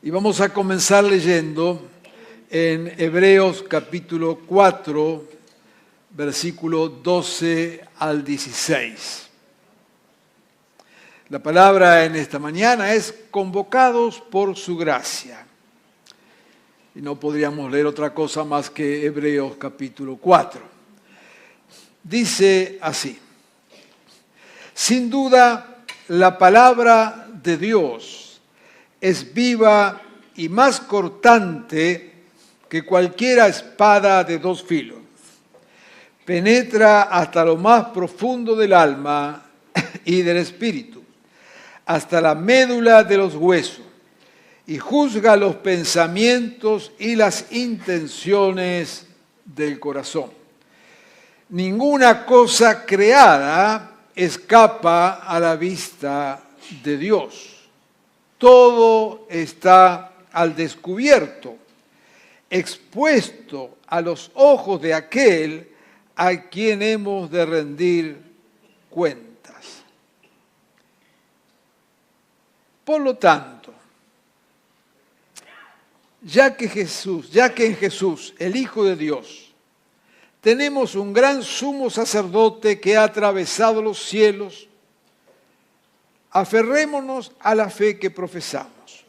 Y vamos a comenzar leyendo en Hebreos capítulo 4, versículo 12 al 16. La palabra en esta mañana es convocados por su gracia. Y no podríamos leer otra cosa más que Hebreos capítulo 4. Dice así: sin duda, la palabra de Dios es viva y más cortante que cualquier espada de dos filos. Penetra hasta lo más profundo del alma y del espíritu, hasta la médula de los huesos, y juzga los pensamientos y las intenciones del corazón. Ninguna cosa creada escapa a la vista de Dios. Todo está al descubierto, expuesto a los ojos de aquel a quien hemos de rendir cuentas. Por lo tanto, ya que en Jesús, el Hijo de Dios, tenemos un gran sumo sacerdote que ha atravesado los cielos, aferrémonos a la fe que profesamos.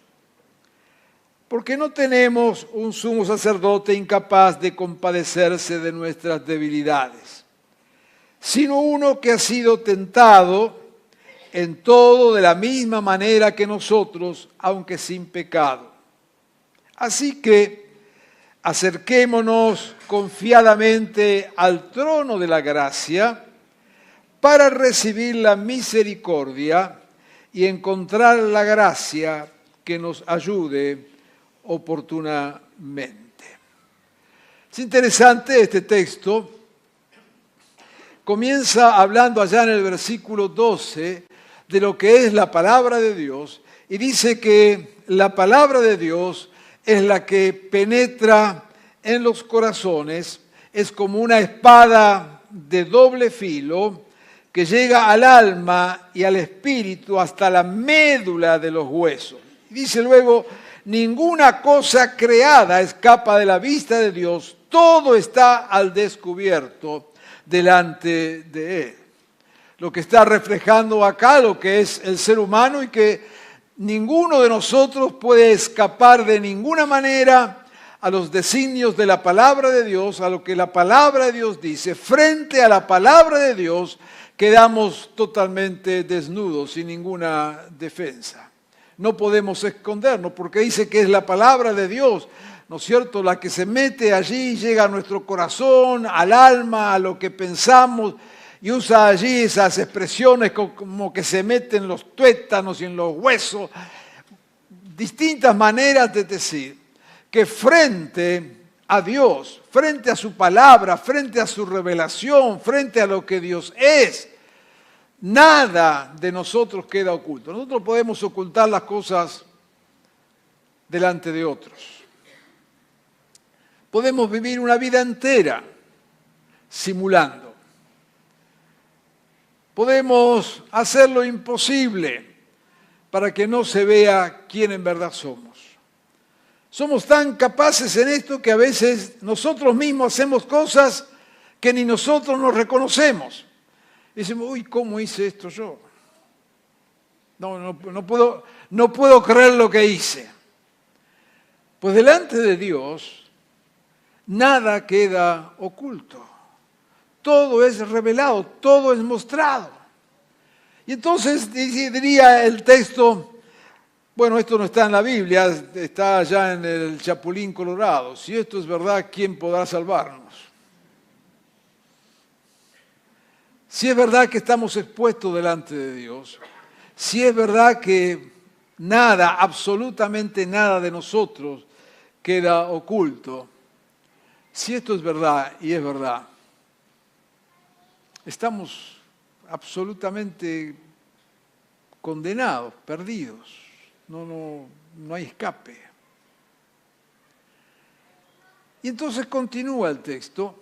Porque no tenemos un sumo sacerdote incapaz de compadecerse de nuestras debilidades, sino uno que ha sido tentado en todo de la misma manera que nosotros, aunque sin pecado. Así que acerquémonos confiadamente al trono de la gracia para recibir la misericordia y encontrar la gracia que nos ayude oportunamente. Es interesante este texto. Comienza hablando allá en el versículo 12 de lo que es la palabra de Dios y dice que la palabra de Dios es la que penetra en los corazones, es como una espada de doble filo que llega al alma y al espíritu hasta la médula de los huesos. Dice luego, ninguna cosa creada escapa de la vista de Dios, todo está al descubierto delante de Él. Lo que está reflejando acá lo que es el ser humano y que ninguno de nosotros puede escapar de ninguna manera a los designios de la palabra de Dios, a lo que la palabra de Dios dice. Frente a la palabra de Dios quedamos totalmente desnudos, sin ninguna defensa. No podemos escondernos porque dice que es la palabra de Dios, ¿no es cierto?, la que se mete allí, llega a nuestro corazón, al alma, a lo que pensamos, y usa allí esas expresiones como que se meten en los tuétanos y en los huesos, distintas maneras de decir que frente a Dios, frente a su palabra, frente a su revelación, frente a lo que Dios es, nada de nosotros queda oculto. Nosotros podemos ocultar las cosas delante de otros. Podemos vivir una vida entera simulando. Podemos hacer lo imposible para que no se vea quién en verdad somos. Somos tan capaces en esto que a veces nosotros mismos hacemos cosas que ni nosotros nos reconocemos. Y decimos, uy, ¿cómo hice esto yo? No puedo creer lo que hice. Pues delante de Dios nada queda oculto. Todo es revelado, todo es mostrado. Y entonces diría el texto, bueno, esto no está en la Biblia, está allá en el Chapulín Colorado. Si esto es verdad, ¿quién podrá salvarnos? Si es verdad que estamos expuestos delante de Dios, si es verdad que nada, absolutamente nada de nosotros queda oculto, si esto es verdad y es verdad, estamos absolutamente condenados, perdidos. No hay escape. Y entonces continúa el texto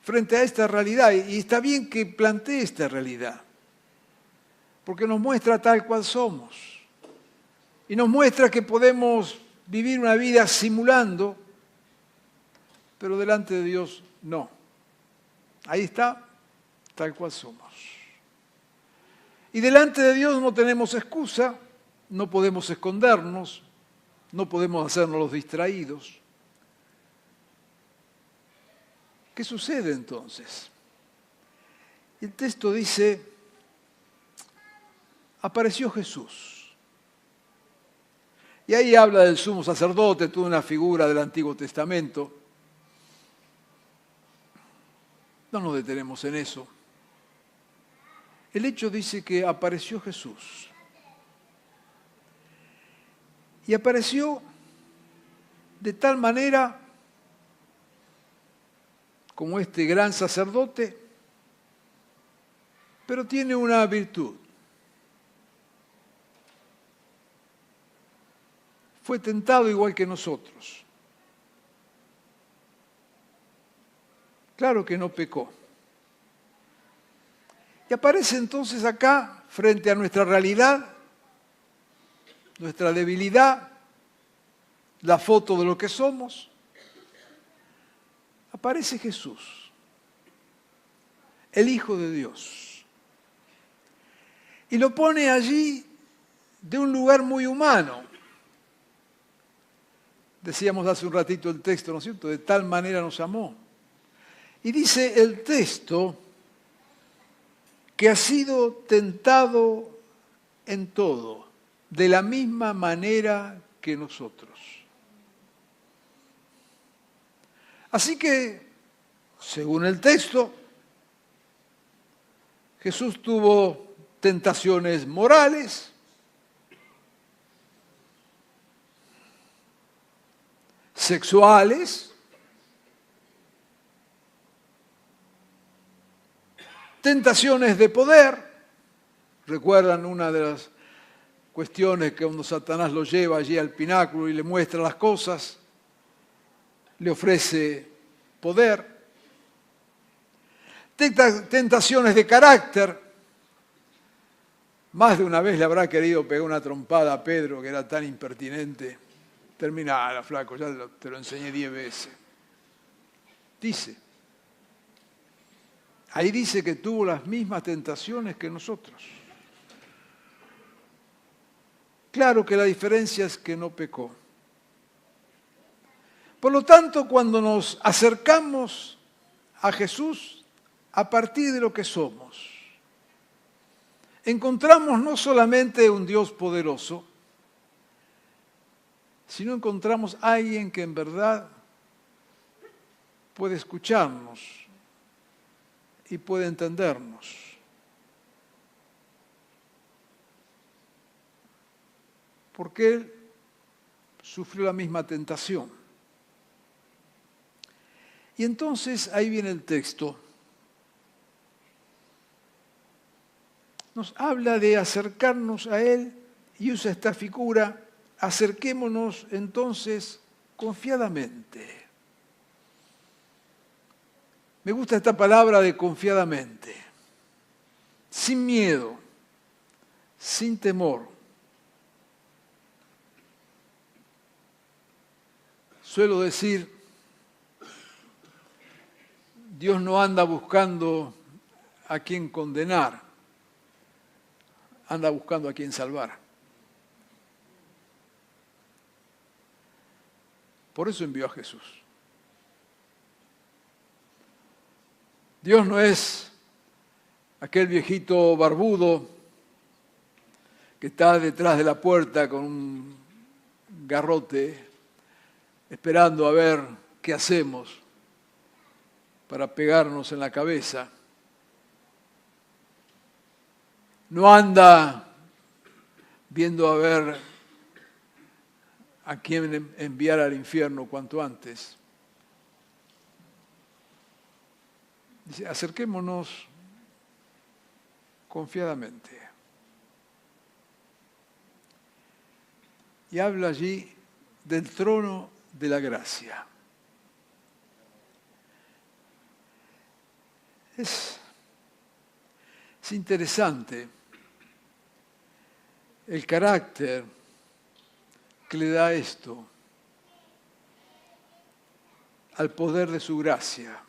frente a esta realidad. Y está bien que plantee esta realidad, porque nos muestra tal cual somos. y nos muestra que podemos vivir una vida simulando, pero delante de Dios no. Ahí está, tal cual somos. Y delante de Dios no tenemos excusa, no podemos escondernos, no podemos hacernos los distraídos. ¿Qué sucede entonces? El texto dice, apareció Jesús. Y ahí habla del sumo sacerdote, toda una figura del Antiguo Testamento. No nos detenemos en eso. El hecho dice que apareció Jesús. Y apareció de tal manera como este gran sacerdote, pero tiene una virtud. Fue tentado igual que nosotros. Claro que no pecó. Y aparece entonces acá, frente a nuestra realidad, nuestra debilidad, la foto de lo que somos, aparece Jesús, el Hijo de Dios. Y lo pone allí de un lugar muy humano. Decíamos hace un ratito el texto, ¿no es cierto? De tal manera nos amó. Y dice el texto que ha sido tentado en todo, de la misma manera que nosotros. Así que, según el texto, Jesús tuvo tentaciones morales, sexuales, tentaciones de poder. ¿Recuerdan una de las cuestiones que cuando Satanás lo lleva allí al pináculo y le muestra las cosas? Le ofrece poder. Tentaciones de carácter. Más de una vez le habrá querido pegar una trompada a Pedro, que era tan impertinente. Terminala, flaco, ya te lo enseñé 10 veces. Dice. Ahí dice que tuvo las mismas tentaciones que nosotros. Claro que la diferencia es que no pecó. Por lo tanto, cuando nos acercamos a Jesús a partir de lo que somos, encontramos no solamente un Dios poderoso, sino encontramos a alguien que en verdad puede escucharnos y puede entendernos. Porque Él sufrió la misma tentación. Y entonces ahí viene el texto. Nos habla de acercarnos a Él y usa esta figura, acerquémonos entonces confiadamente. Me gusta esta palabra de confiadamente, sin miedo, sin temor. Suelo decir, Dios no anda buscando a quien condenar, anda buscando a quien salvar. Por eso envió a Jesús. Dios no es aquel viejito barbudo que está detrás de la puerta con un garrote esperando a ver qué hacemos para pegarnos en la cabeza. No anda viendo a ver a quién enviar al infierno cuanto antes. Dice, acerquémonos confiadamente. Y habla allí del trono de la gracia. Es interesante el carácter que le da esto al poder de su gracia.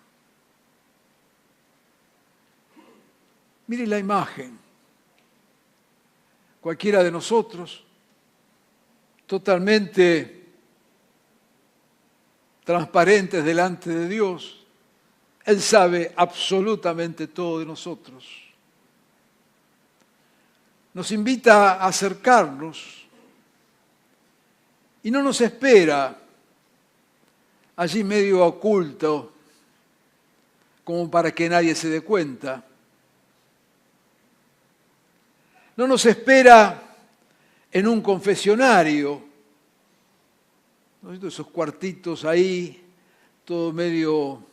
Mire la imagen. Cualquiera de nosotros, totalmente transparentes delante de Dios, Él sabe absolutamente todo de nosotros. Nos invita a acercarnos y no nos espera allí medio oculto, como para que nadie se dé cuenta. No nos espera en un confesionario, ¿no? Esos cuartitos ahí, todo medio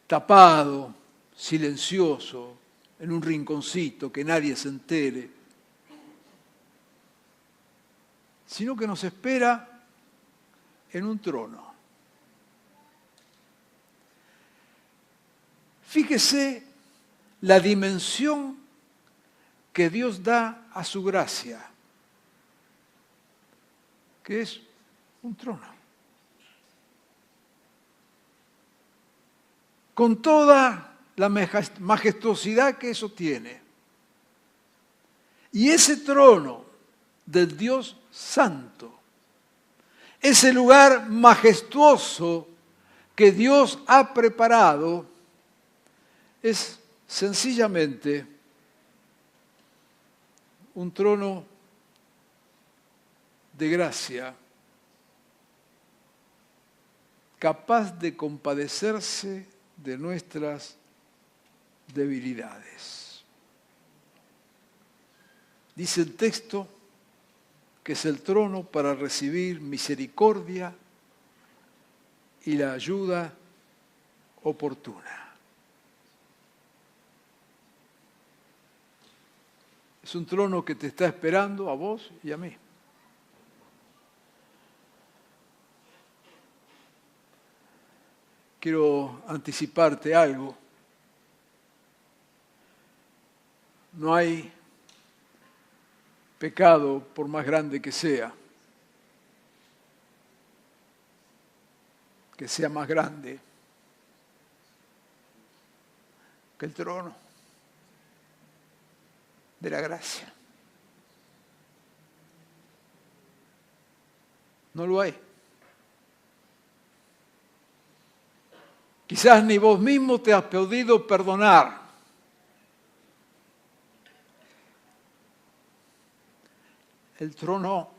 tapado, silencioso, en un rinconcito, que nadie se entere, sino que nos espera en un trono. Fíjese la dimensión que Dios da a su gracia, que es un trono. Con toda la majestuosidad que eso tiene. Y ese trono del Dios Santo, ese lugar majestuoso que Dios ha preparado, es sencillamente un trono de gracia, capaz de compadecerse de nuestras debilidades. Dice el texto que es el trono para recibir misericordia y la ayuda oportuna. Es un trono que te está esperando a vos y a mí. Quiero anticiparte algo. No hay pecado, por más grande que sea más grande que el trono de la gracia. No lo hay. Quizás ni vos mismo te has podido perdonar. El trono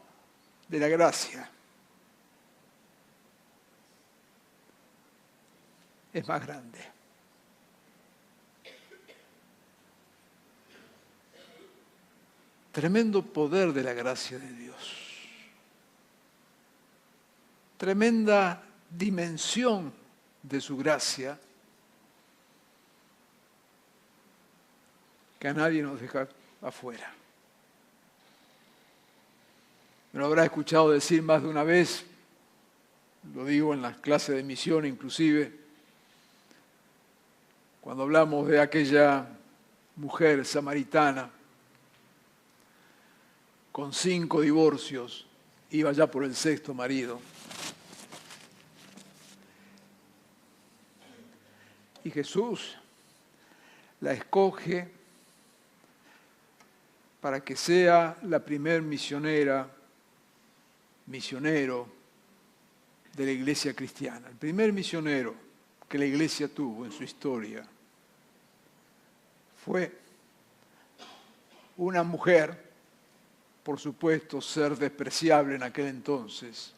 de la gracia es más grande. Tremendo poder de la gracia de Dios. Tremenda dimensión de su gracia que a nadie nos deja afuera. Me lo habrá escuchado decir más de una vez, lo digo en las clases de misión inclusive, cuando hablamos de aquella mujer samaritana con 5 divorcios, iba ya por el 6º marido. Y Jesús la escoge para que sea la primer misionero de la iglesia cristiana. El primer misionero que la iglesia tuvo en su historia fue una mujer, por supuesto, ser despreciable en aquel entonces,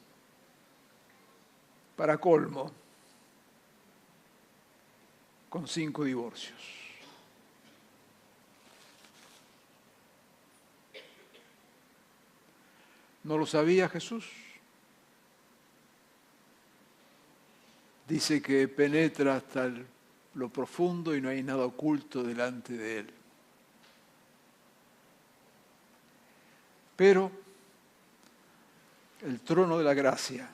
para colmo, con 5 divorcios. ¿No lo sabía Jesús? Dice que penetra hasta lo profundo y no hay nada oculto delante de él. Pero el trono de la gracia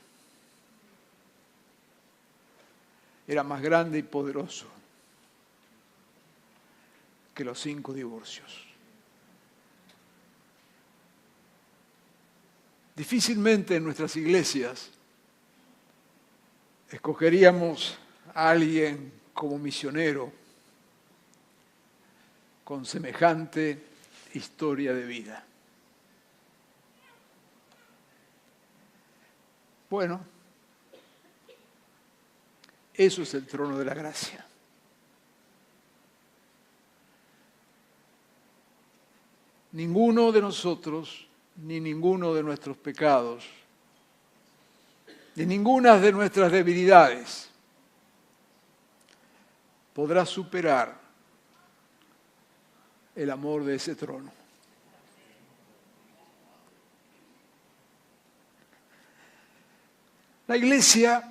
era más grande y poderoso que los 5 divorcios. Difícilmente en nuestras iglesias escogeríamos a alguien como misionero con semejante historia de vida. Bueno, eso es el trono de la gracia. Ninguno de nosotros, ni ninguno de nuestros pecados, ni ninguna de nuestras debilidades podrá superar el amor de ese trono. La iglesia,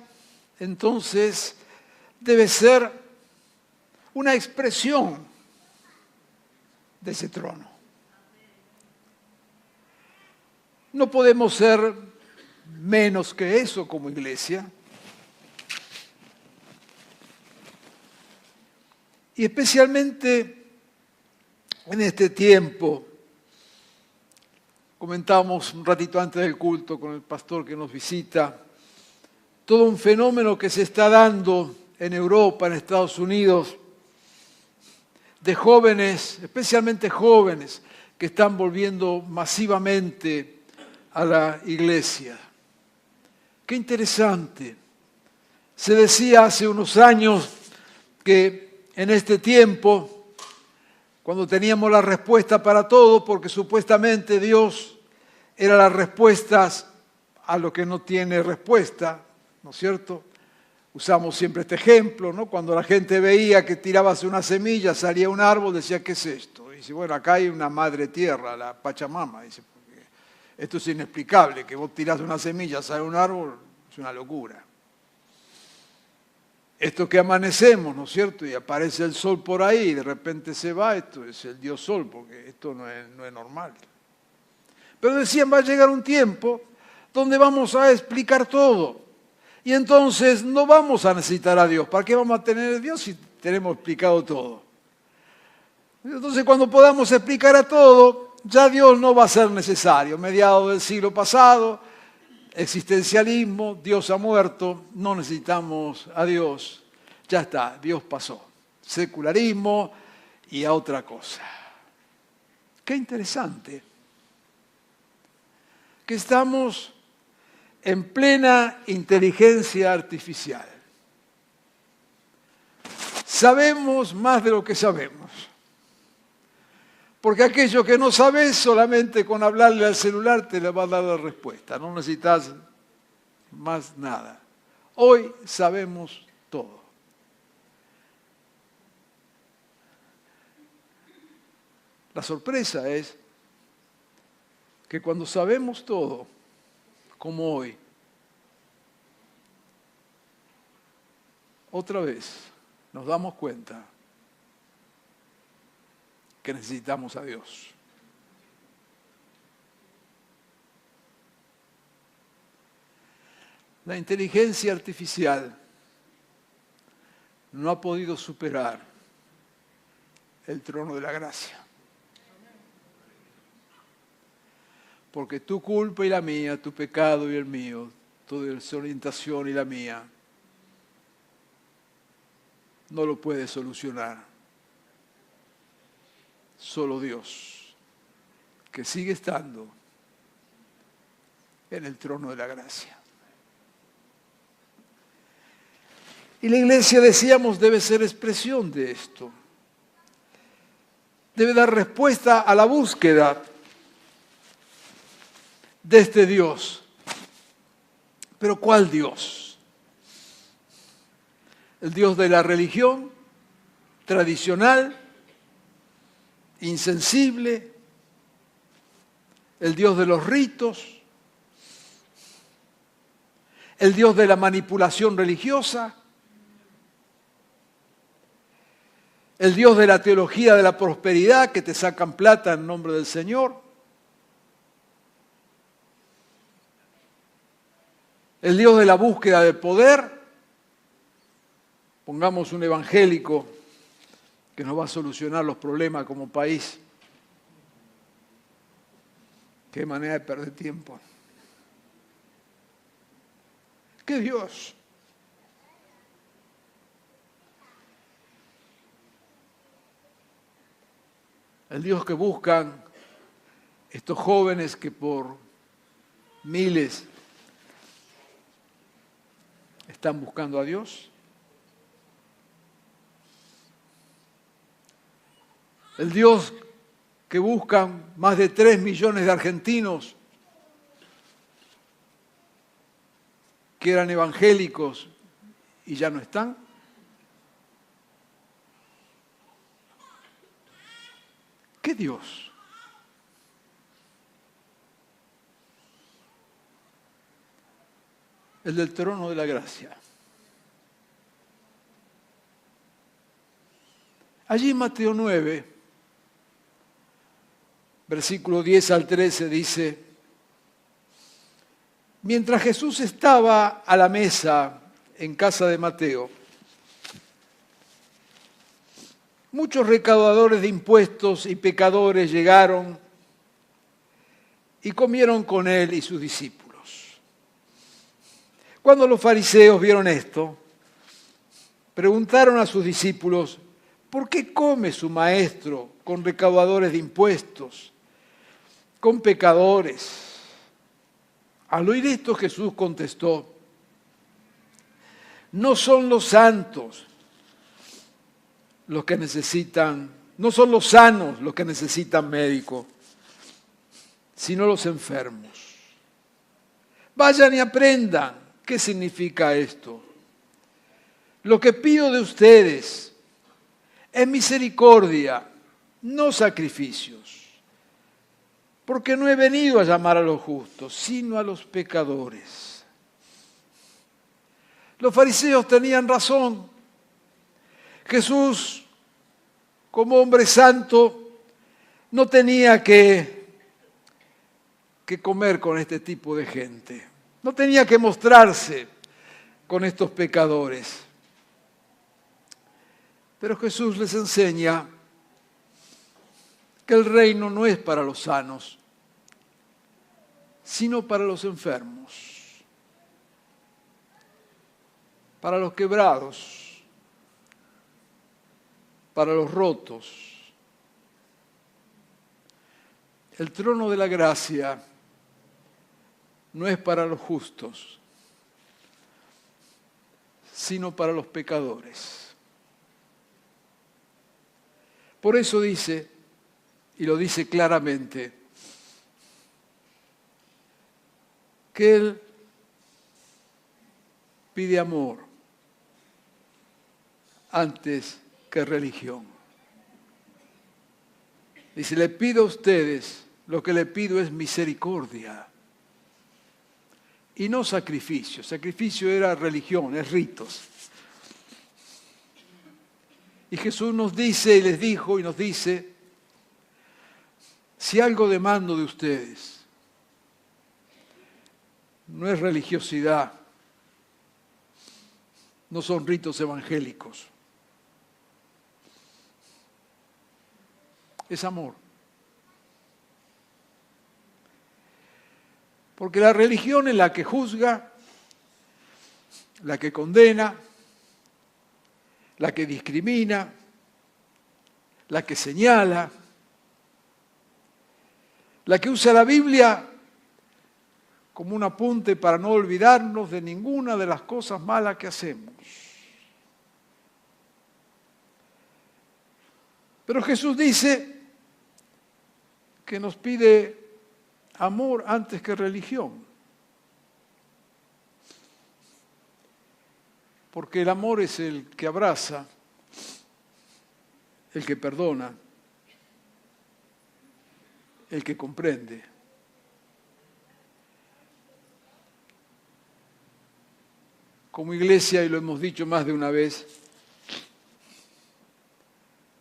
entonces, debe ser una expresión de ese trono. No podemos ser menos que eso como iglesia. Y especialmente en este tiempo, comentábamos un ratito antes del culto con el pastor que nos visita, todo un fenómeno que se está dando en Europa, en Estados Unidos, de jóvenes, especialmente jóvenes, que están volviendo masivamente a la iglesia. Qué interesante. Se decía hace unos años que en este tiempo, cuando teníamos la respuesta para todo, porque supuestamente Dios era la respuesta a lo que no tiene respuesta, ¿no es cierto? Usamos siempre este ejemplo, ¿no? Cuando la gente veía que tirabas una semilla, salía un árbol, decía, ¿qué es esto? Y dice, bueno, acá hay una madre tierra, la Pachamama. Dice, porque esto es inexplicable, que vos tirás una semilla, sale un árbol, es una locura. Esto que amanecemos, ¿no es cierto? Y aparece el sol por ahí y de repente se va, esto es el dios sol, porque esto no es normal. Pero decían, va a llegar un tiempo donde vamos a explicar todo. Y entonces no vamos a necesitar a Dios. ¿Para qué vamos a tener a Dios si tenemos explicado todo? Entonces cuando podamos explicar a todo, ya Dios no va a ser necesario. Mediados del siglo pasado, existencialismo, Dios ha muerto, no necesitamos a Dios. Ya está, Dios pasó. Secularismo y a otra cosa. Qué interesante que estamos en plena inteligencia artificial. Sabemos más de lo que sabemos. Porque aquello que no sabes, solamente con hablarle al celular te le va a dar la respuesta. No necesitas más nada. Hoy sabemos todo. La sorpresa es que cuando sabemos todo, como hoy, otra vez nos damos cuenta que necesitamos a Dios. La inteligencia artificial no ha podido superar el trono de la gracia. Porque tu culpa y la mía, tu pecado y el mío, tu desorientación y la mía, no lo puede solucionar. Solo Dios, que sigue estando en el trono de la gracia. Y la iglesia, decíamos, debe ser expresión de esto. Debe dar respuesta a la búsqueda de este Dios. ¿Pero cuál Dios? ¿El Dios de la religión tradicional, insensible? ¿El Dios de los ritos? ¿El Dios de la manipulación religiosa? ¿El Dios de la teología de la prosperidad, que te sacan plata en nombre del Señor? ¿El Dios de la búsqueda del poder? Pongamos un evangélico que nos va a solucionar los problemas como país. Qué manera de perder tiempo. ¿Qué Dios? El Dios que buscan estos jóvenes que por miles están buscando a Dios. El Dios que buscan más de 3 millones de argentinos que eran evangélicos y ya no están. ¿Qué Dios? El del trono de la gracia. Allí en Mateo 9, versículo 10 al 13 dice: mientras Jesús estaba a la mesa en casa de Mateo, muchos recaudadores de impuestos y pecadores llegaron y comieron con él y sus discípulos. Cuando los fariseos vieron esto, preguntaron a sus discípulos: ¿por qué come su maestro con recaudadores de impuestos, con pecadores? Al oír esto, Jesús contestó: no son los santos los que necesitan, no son los sanos los que necesitan médico, sino los enfermos. Vayan y aprendan qué significa esto. Lo que pido de ustedes es misericordia, no sacrificios, porque no he venido a llamar a los justos, sino a los pecadores. Los fariseos tenían razón. Jesús, como hombre santo, no tenía que comer con este tipo de gente. No tenía que mostrarse con estos pecadores. Pero Jesús les enseña que el reino no es para los sanos, sino para los enfermos, para los quebrados, para los rotos. El trono de la gracia no es para los justos, sino para los pecadores. Por eso dice, y lo dice claramente, que Él pide amor antes que religión. Dice: le pido a ustedes, lo que le pido es misericordia y no sacrificio. Sacrificio era religión, es ritos. Y Jesús nos dice, y les dijo y nos dice: si algo demando de ustedes, no es religiosidad, no son ritos evangélicos, es amor. Porque la religión es la que juzga, la que condena, la que discrimina, la que señala, la que usa la Biblia como un apunte para no olvidarnos de ninguna de las cosas malas que hacemos. Pero Jesús dice que nos pide amor antes que religión. Porque el amor es el que abraza, el que perdona, el que comprende. Como iglesia, y lo hemos dicho más de una vez,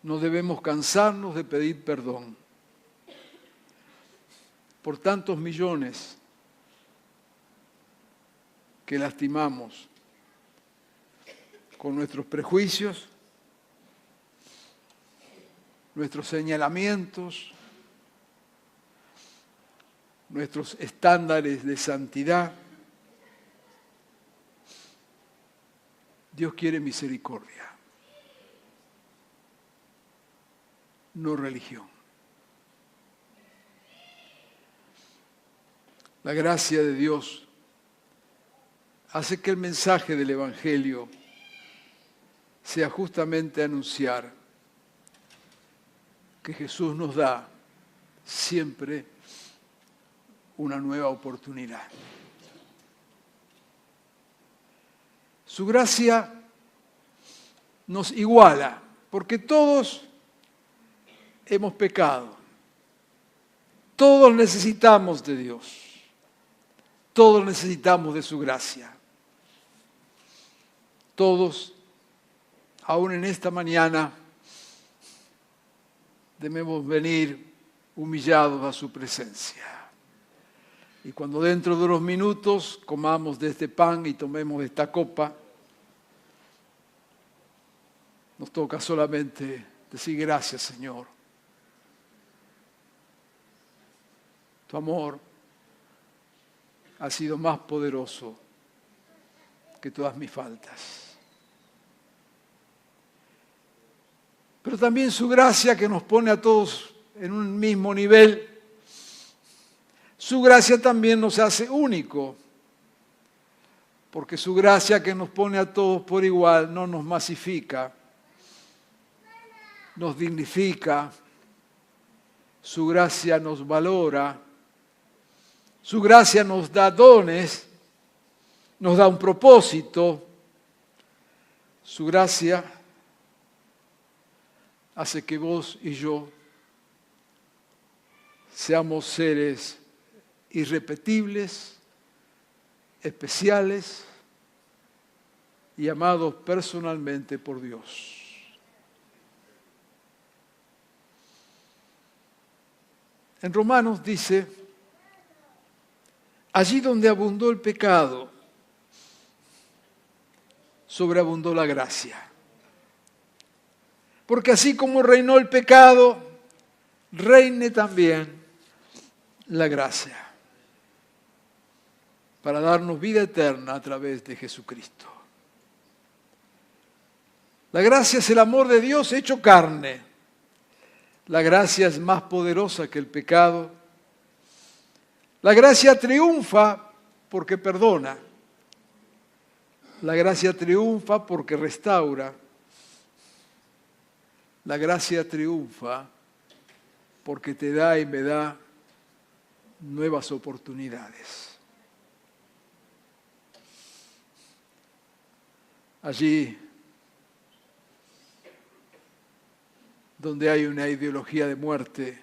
no debemos cansarnos de pedir perdón por tantos millones que lastimamos con nuestros prejuicios, nuestros señalamientos, nuestros estándares de santidad. Dios quiere misericordia, no religión. La gracia de Dios hace que el mensaje del Evangelio sea justamente anunciar que Jesús nos da siempre una nueva oportunidad. Su gracia nos iguala, porque todos hemos pecado. Todos necesitamos de Dios. Todos necesitamos de su gracia. Todos, aún en esta mañana, debemos venir humillados a su presencia. Y cuando dentro de unos minutos comamos de este pan y tomemos de esta copa, nos toca solamente decir gracias, Señor. Tu amor ha sido más poderoso que todas mis faltas. Pero también su gracia que nos pone a todos en un mismo nivel. Su gracia también nos hace único, porque su gracia que nos pone a todos por igual no nos masifica, nos dignifica, su gracia nos valora, su gracia nos da dones, nos da un propósito, su gracia hace que vos y yo seamos seres irrepetibles, especiales y amados personalmente por Dios. En Romanos dice, allí donde abundó el pecado, sobreabundó la gracia. Porque así como reinó el pecado, reine también la gracia, para darnos vida eterna a través de Jesucristo. La gracia es el amor de Dios hecho carne. La gracia es más poderosa que el pecado. La gracia triunfa porque perdona. La gracia triunfa porque restaura. La gracia triunfa porque te da y me da nuevas oportunidades. Allí donde hay una ideología de muerte,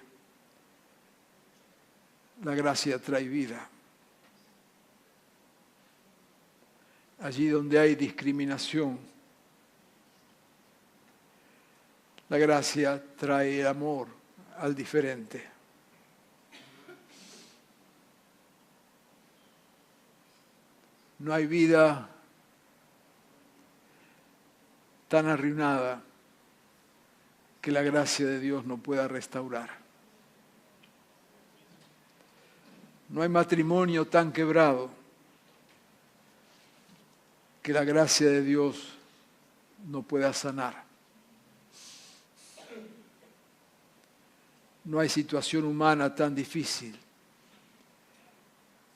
la gracia trae vida. Allí donde hay discriminación, la gracia trae el amor al diferente. No hay vida tan arruinada que la gracia de Dios no pueda restaurar. No hay matrimonio tan quebrado que la gracia de Dios no pueda sanar. No hay situación humana tan difícil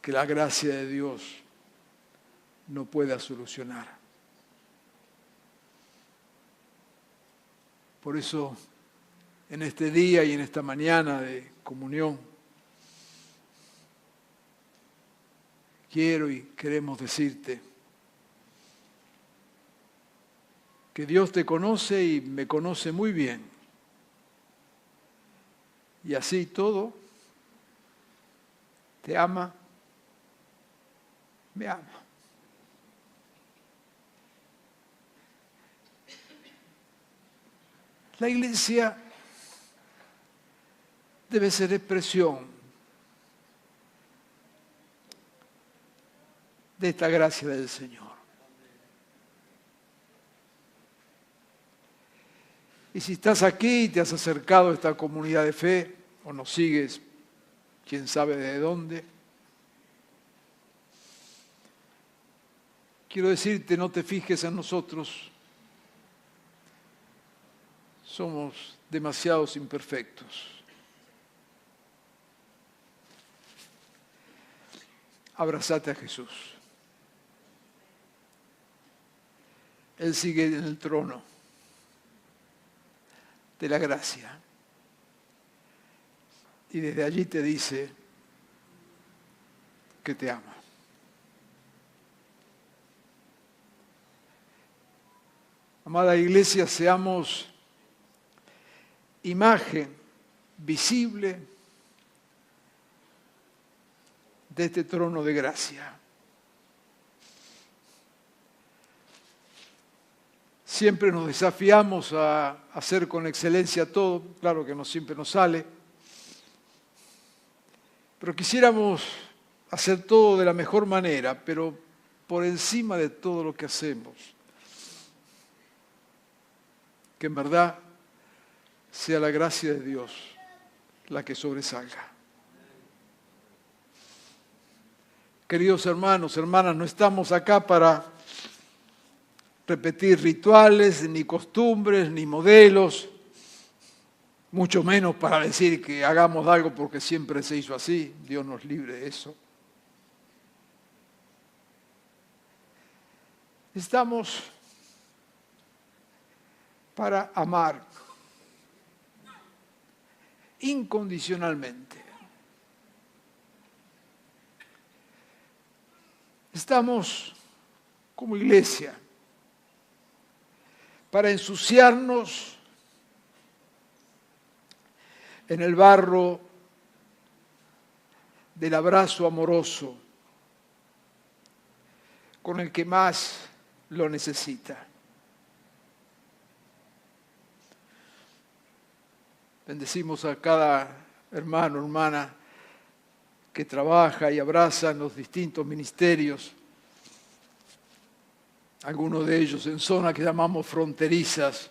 que la gracia de Dios no pueda solucionar. Por eso, en este día y en esta mañana de comunión, quiero y queremos decirte que Dios te conoce y me conoce muy bien. Y así todo, te ama, me ama. La iglesia debe ser expresión de esta gracia del Señor. Y si estás aquí y te has acercado a esta comunidad de fe, o nos sigues, quién sabe de dónde, quiero decirte, no te fijes en nosotros. Somos demasiados imperfectos. Abrazate a Jesús. Él sigue en el trono de la gracia. Y desde allí te dice que te ama. Amada Iglesia, seamos imagen visible de este trono de gracia. Siempre nos desafiamos a hacer con excelencia todo, claro que no siempre nos sale, pero quisiéramos hacer todo de la mejor manera, pero por encima de todo lo que hacemos, que en verdad sea la gracia de Dios la que sobresalga. Queridos hermanos, hermanas, no estamos acá para repetir rituales, ni costumbres, ni modelos, mucho menos para decir que hagamos algo porque siempre se hizo así. Dios nos libre de eso. Estamos para amar incondicionalmente. Estamos como iglesia para ensuciarnos en el barro del abrazo amoroso con el que más lo necesita. Bendecimos a cada hermano, hermana que trabaja y abraza en los distintos ministerios, algunos de ellos en zonas que llamamos fronterizas,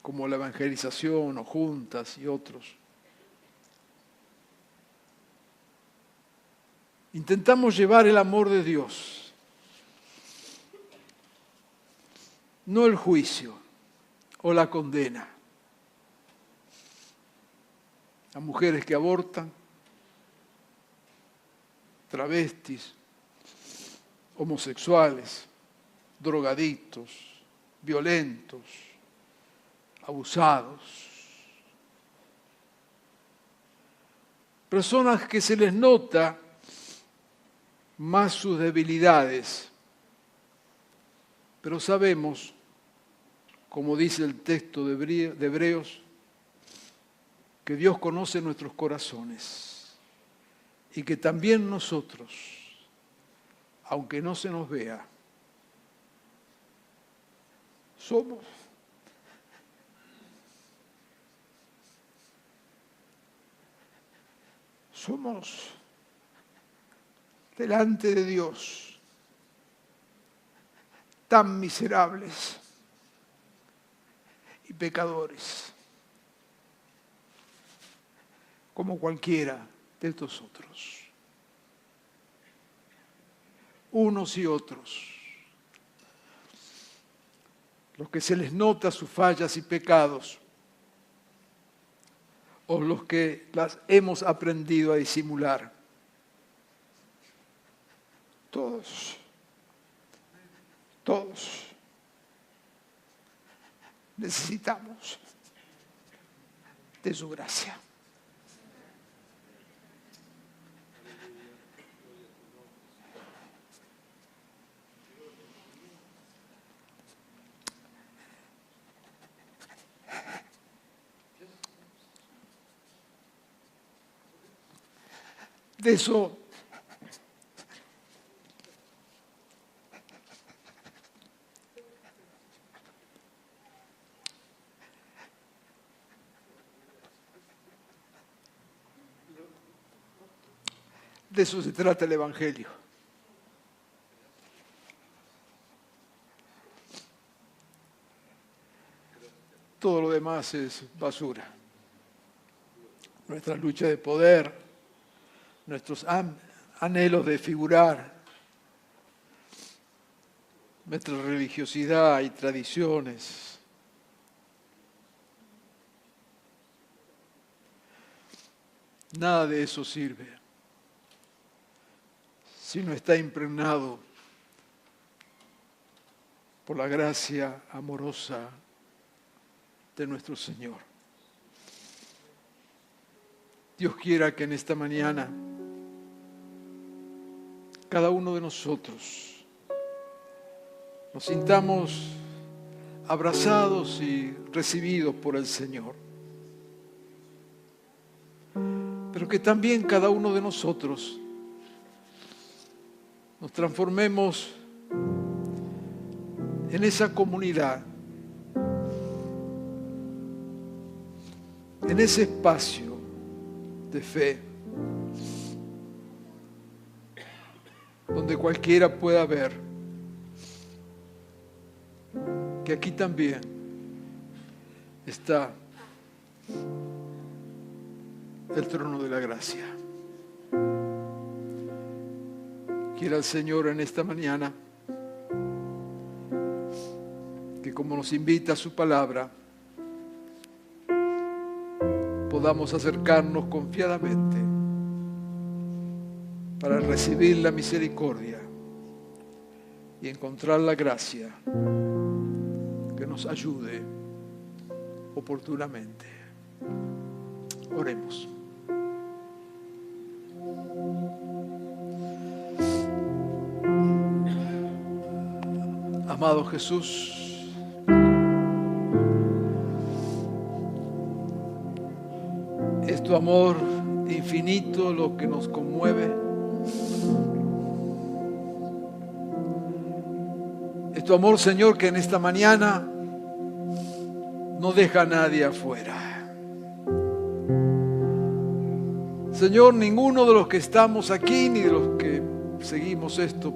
como la evangelización o juntas y otros. Intentamos llevar el amor de Dios, no el juicio o la condena, a mujeres que abortan, travestis, homosexuales, drogadictos, violentos, abusados. Personas que se les nota más sus debilidades, pero sabemos, como dice el texto de Hebreos, que Dios conoce nuestros corazones y que también nosotros, aunque no se nos vea, somos delante de Dios tan miserables y pecadores como cualquiera de nosotros, unos y otros, los que se les nota sus fallas y pecados, o los que las hemos aprendido a disimular. Todos necesitamos de su gracia. De eso se trata el Evangelio. Todo lo demás es basura. Nuestra lucha de poder, nuestros anhelos de figurar, nuestra religiosidad y tradiciones. Nada de eso sirve si no está impregnado por la gracia amorosa de nuestro Señor. Dios quiera que en esta mañana cada uno de nosotros nos sintamos abrazados y recibidos por el Señor. Pero que también cada uno de nosotros nos transformemos en esa comunidad, en ese espacio de fe, donde cualquiera pueda ver que aquí también está el trono de la gracia. Quiera el Señor en esta mañana que, como nos invita a su palabra, podamos acercarnos confiadamente para recibir la misericordia y encontrar la gracia que nos ayude oportunamente. Oremos. Amado Jesús, es tu amor infinito lo que nos conmueve. Es tu amor, Señor, que en esta mañana no deja a nadie afuera. Señor, ninguno de los que estamos aquí, ni de los que seguimos esto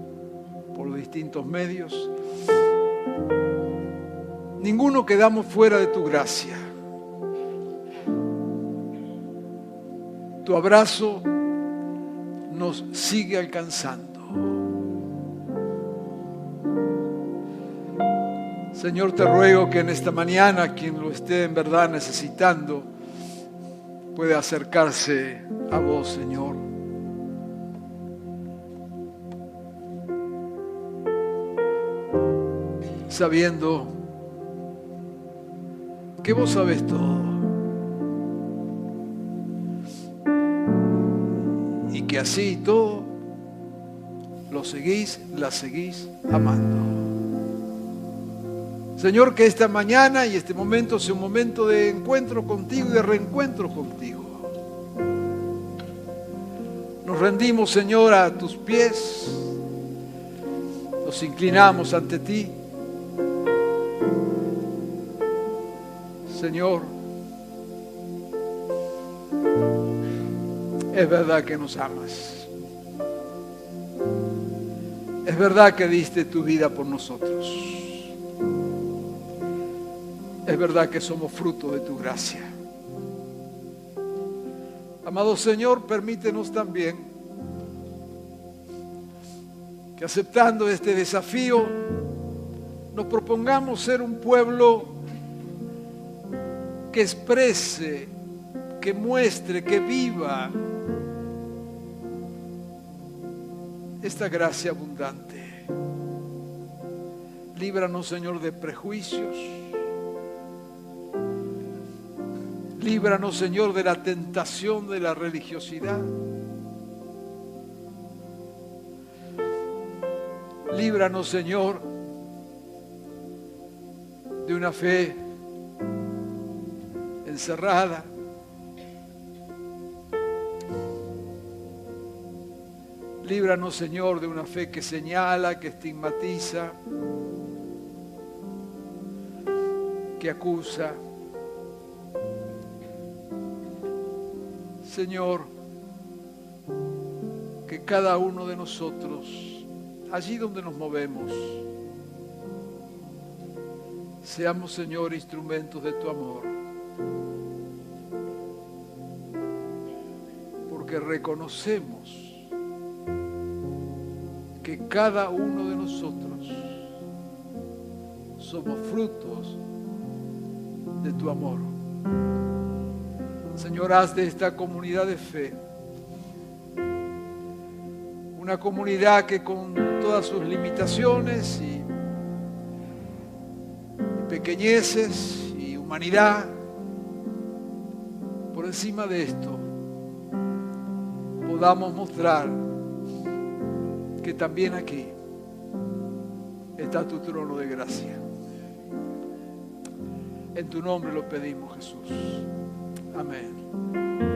por distintos medios, ninguno quedamos fuera de tu gracia. Tu abrazo nos sigue alcanzando. Señor, te ruego que en esta mañana quien lo esté en verdad necesitando pueda acercarse a vos, Señor. Sabiendo que vos sabés todo y que así y todo lo seguís, la seguís amando. Señor, que esta mañana y este momento sea un momento de encuentro contigo y de reencuentro contigo. Nos rendimos, Señor, a tus pies, nos inclinamos ante ti. Señor, es verdad que nos amas. Es verdad que diste tu vida por nosotros. Es verdad que somos fruto de tu gracia. Amado Señor, permítenos también que, aceptando este desafío, nos propongamos ser un pueblo que exprese, que muestre, que viva esta gracia abundante. Líbranos, Señor, de prejuicios. Líbranos, Señor, de la tentación de la religiosidad. Líbranos, Señor, de una fe encerrada. Líbranos, Señor, de una fe que señala, que estigmatiza, que acusa. Señor, que cada uno de nosotros, allí donde nos movemos, seamos, Señor, instrumentos de tu amor. Porque reconocemos que cada uno de nosotros somos frutos de tu amor. Señor, haz de esta comunidad de fe una comunidad que con todas sus limitaciones y pequeñeces y humanidad, por encima de esto, podamos mostrar que también aquí está tu trono de gracia. En tu nombre lo pedimos, Jesús. Amén.